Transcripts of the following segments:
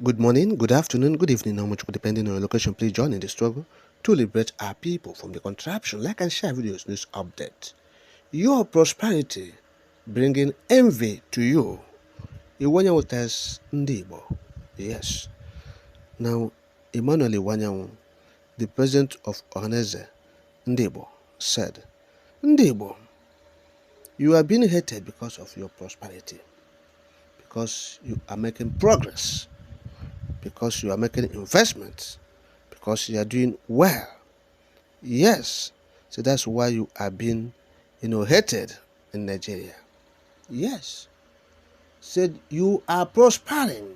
Good morning, good afternoon, good evening, how much depending on your location. Please join in the struggle to liberate our people from the contraption. Like and share videos, news update. Your prosperity bringing envy to you. Iwanyanwu tells Ndibo. Yes. Now, Emmanuel Iwanyanwu, the president of Ohaneze, Ndibo, said, Ndibo, you are being hated because of your prosperity, because you are making progress, because you are making investments, because you are doing well. Yes. So that's why you are being, hated in Nigeria. Yes. Said you are prospering.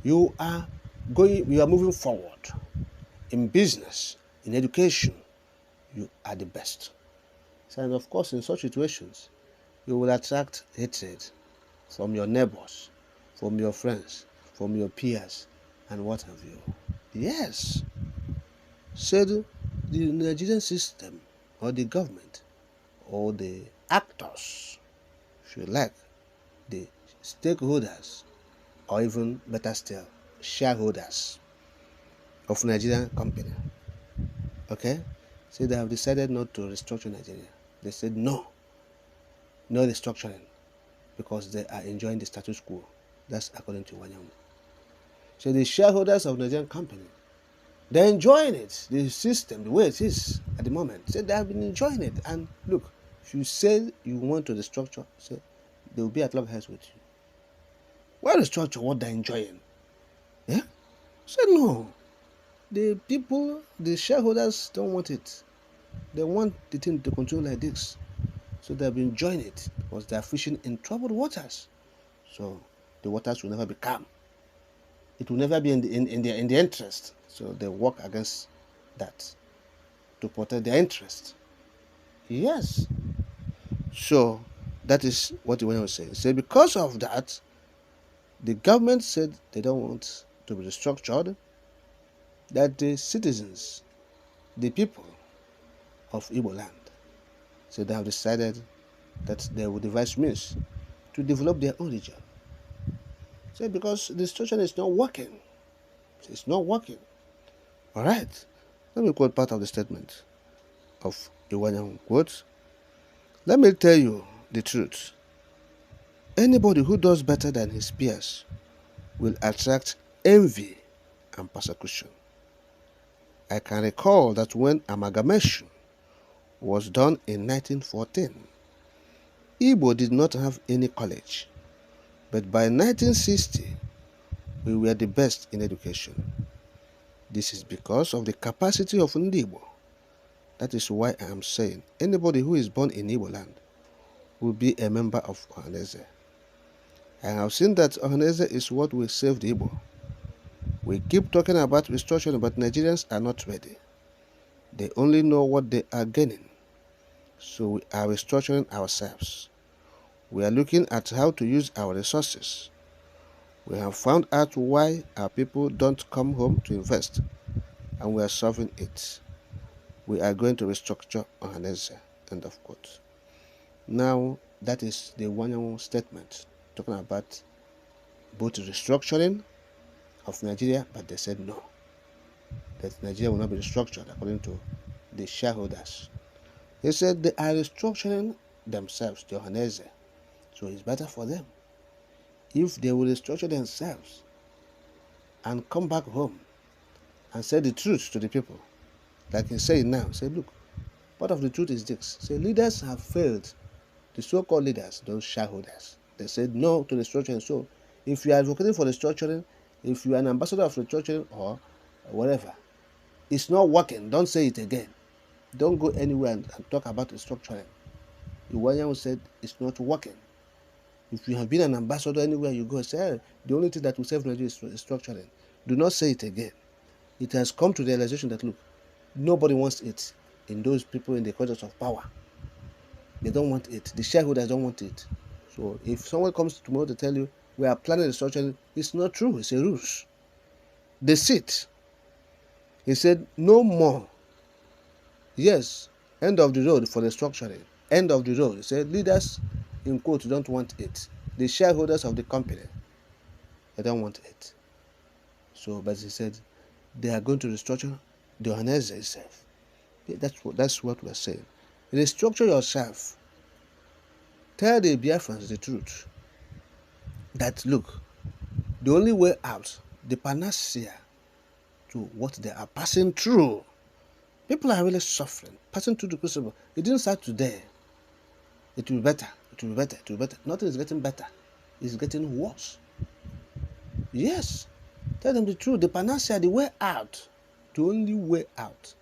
You are moving forward in business, in education. You are the best. So, and of course, in such situations, you will attract hatred from your neighbors, from your friends, from your peers, and what have you. Yes. Said the Nigerian system or the government or the actors, if you like, the stakeholders, or even better still, shareholders of Nigerian company. Okay? So they have decided not to restructure Nigeria. They said no restructuring because they are enjoying the status quo. That's according to Wanyamu. So the shareholders of Nigerian company, they're enjoying it, the system, the way it is at the moment. So they have been enjoying it. And look, if you say you want to restructure, say they will be at loggerheads with you. Why restructure what they're enjoying? Yeah? Say no. The people, the shareholders don't want it. They want the thing to continue like this. So they've been enjoying it because they're fishing in troubled waters. So the waters will never be calm. It will never be in their interest. So they work against that to protect their interest. Yes. So that is what the was saying. So because of that, the government said they don't want to be restructured, that the citizens, the people of Igbo land, so they have decided that they will devise means to develop their own region. So because the situation is not working. It's not working. All right. Let me quote part of the statement of Iwanyan. Quote, let me tell you the truth. Anybody who does better than his peers will attract envy and persecution. I can recall that when amalgamation was done in 1914, Igbo did not have any college, but by 1960, we were the best in education. This is because of the capacity of Igbo. That is why I am saying anybody who is born in Igbo land will be a member of Ohaneze. I have seen that Ohaneze is what will save the Igbo. We keep talking about restructuring, but Nigerians are not ready. They only know what they are gaining. So we are restructuring ourselves. We are looking at how to use our resources. We have found out why our people don't come home to invest, and we are solving it. We are going to restructure Ohaneze. End of quote. Now, that is the one statement talking about both restructuring of Nigeria, but they said no, that Nigeria will not be restructured according to the shareholders. They said they are restructuring themselves, the Ohaneze, so it's better for them if they will restructure themselves and come back home and say the truth to the people. Like he's saying now, say, look, part of the truth is this. Say leaders have failed, the so-called leaders, those shareholders. They said no to restructuring. So if you are advocating for restructuring, if you are an ambassador of restructuring or whatever, it's not working. Don't say it again. Don't go anywhere and talk about restructuring. Iwanyan said it's not working. If you have been an ambassador anywhere you go, say, hey, the only thing that will save Nigeria is restructuring. Do not say it again. It has come to the realization that, look, nobody wants it in those people in the quarters of power. They don't want it. The shareholders don't want it. So if someone comes tomorrow to tell you, we are planning restructuring, it's not true. It's a ruse. Deceit. He said, no more. Yes, end of the road for restructuring. End of the road. He said, leaders, in quote, don't want it. The shareholders of the company, they don't want it. So, but he said they are going to restructure the Ohaneze itself. Yeah, that's what we're saying. Restructure yourself. Tell the Biafrans the truth. That look, the only way out, the panacea to what they are passing through. People are really suffering, passing through the crucible. It didn't start today. It will be better. It will be better. It will be better. Nothing is getting better. It's getting worse. Yes. Tell them the truth. The panacea, the way out, the only way out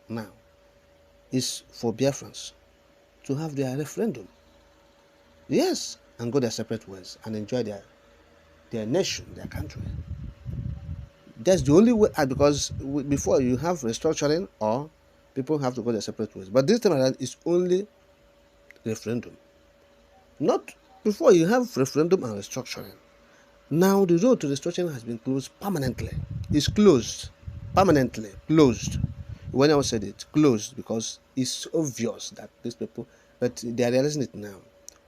now is for Biafrans to have their referendum. Yes. And go their separate ways and enjoy their nation, their country. That's the only way out, because before you have restructuring or people have to go their separate ways. But this time around, it's only referendum. Not before you have referendum and restructuring. Now the road to restructuring has been closed permanently. It's closed. Permanently closed. When I said it, closed, because it's obvious that these people, but they are realizing it now.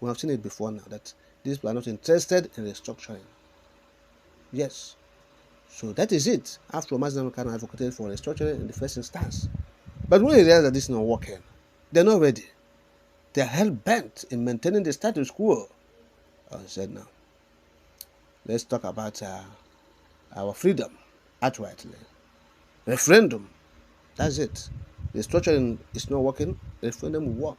We have seen it before now, that these people are not interested in restructuring. Yes. So that is it. After Mazda Khan advocated for restructuring in the first instance. But when they realize that this is not working, they're not ready. They're hell-bent in maintaining the status quo. I said, now, let's talk about our freedom outrightly. Referendum, that's it. The structuring is not working, referendum will work.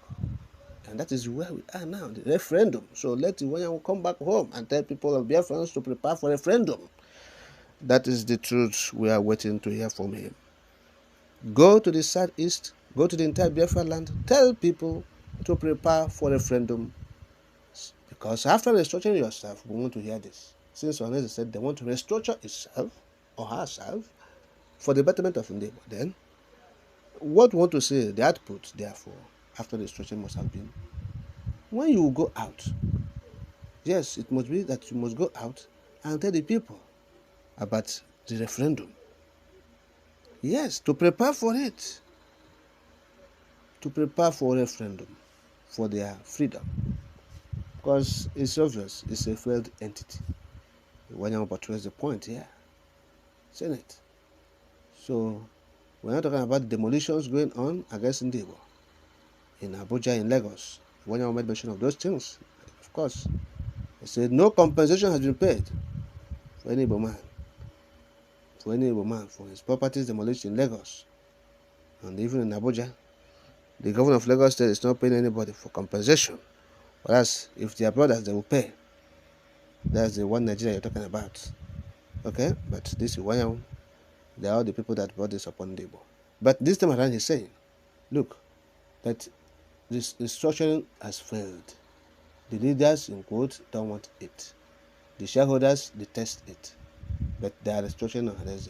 And that is where we are now, the referendum. So let Iwanya come back home and tell people of Biafrans to prepare for referendum. That is the truth we are waiting to hear from him. Go to the southeast, go to the entire Biafra land, tell people to prepare for referendum. Because after restructuring yourself, we want to hear this. Since Ohaneze said they want to restructure itself or herself for the betterment of Ndebo, then what we want to say, the output, therefore, after the restructuring must have been, when you go out, yes, it must be that you must go out and tell the people about the referendum. Yes, to prepare for it. To prepare for a referendum, for their freedom. Because it's obvious, it's a failed entity. When you portrays the point here, isn't it? So we're not talking about demolitions going on against Ndebo in Abuja, in Lagos. When you made mention of those things, of course, they said no compensation has been paid for any Igbo man, for his properties demolished in Lagos. And even in Abuja, the governor of Lagos State is not paying anybody for compensation. Whereas if they are brothers, they will pay. That's the one Nigeria you're talking about. Okay? But this is why they are all the people that brought this upon Ndebo. But this time around, he's saying, look, that this restructuring has failed. The leaders, in quote, don't want it. The shareholders detest it. But they are restructuring Ohaneze.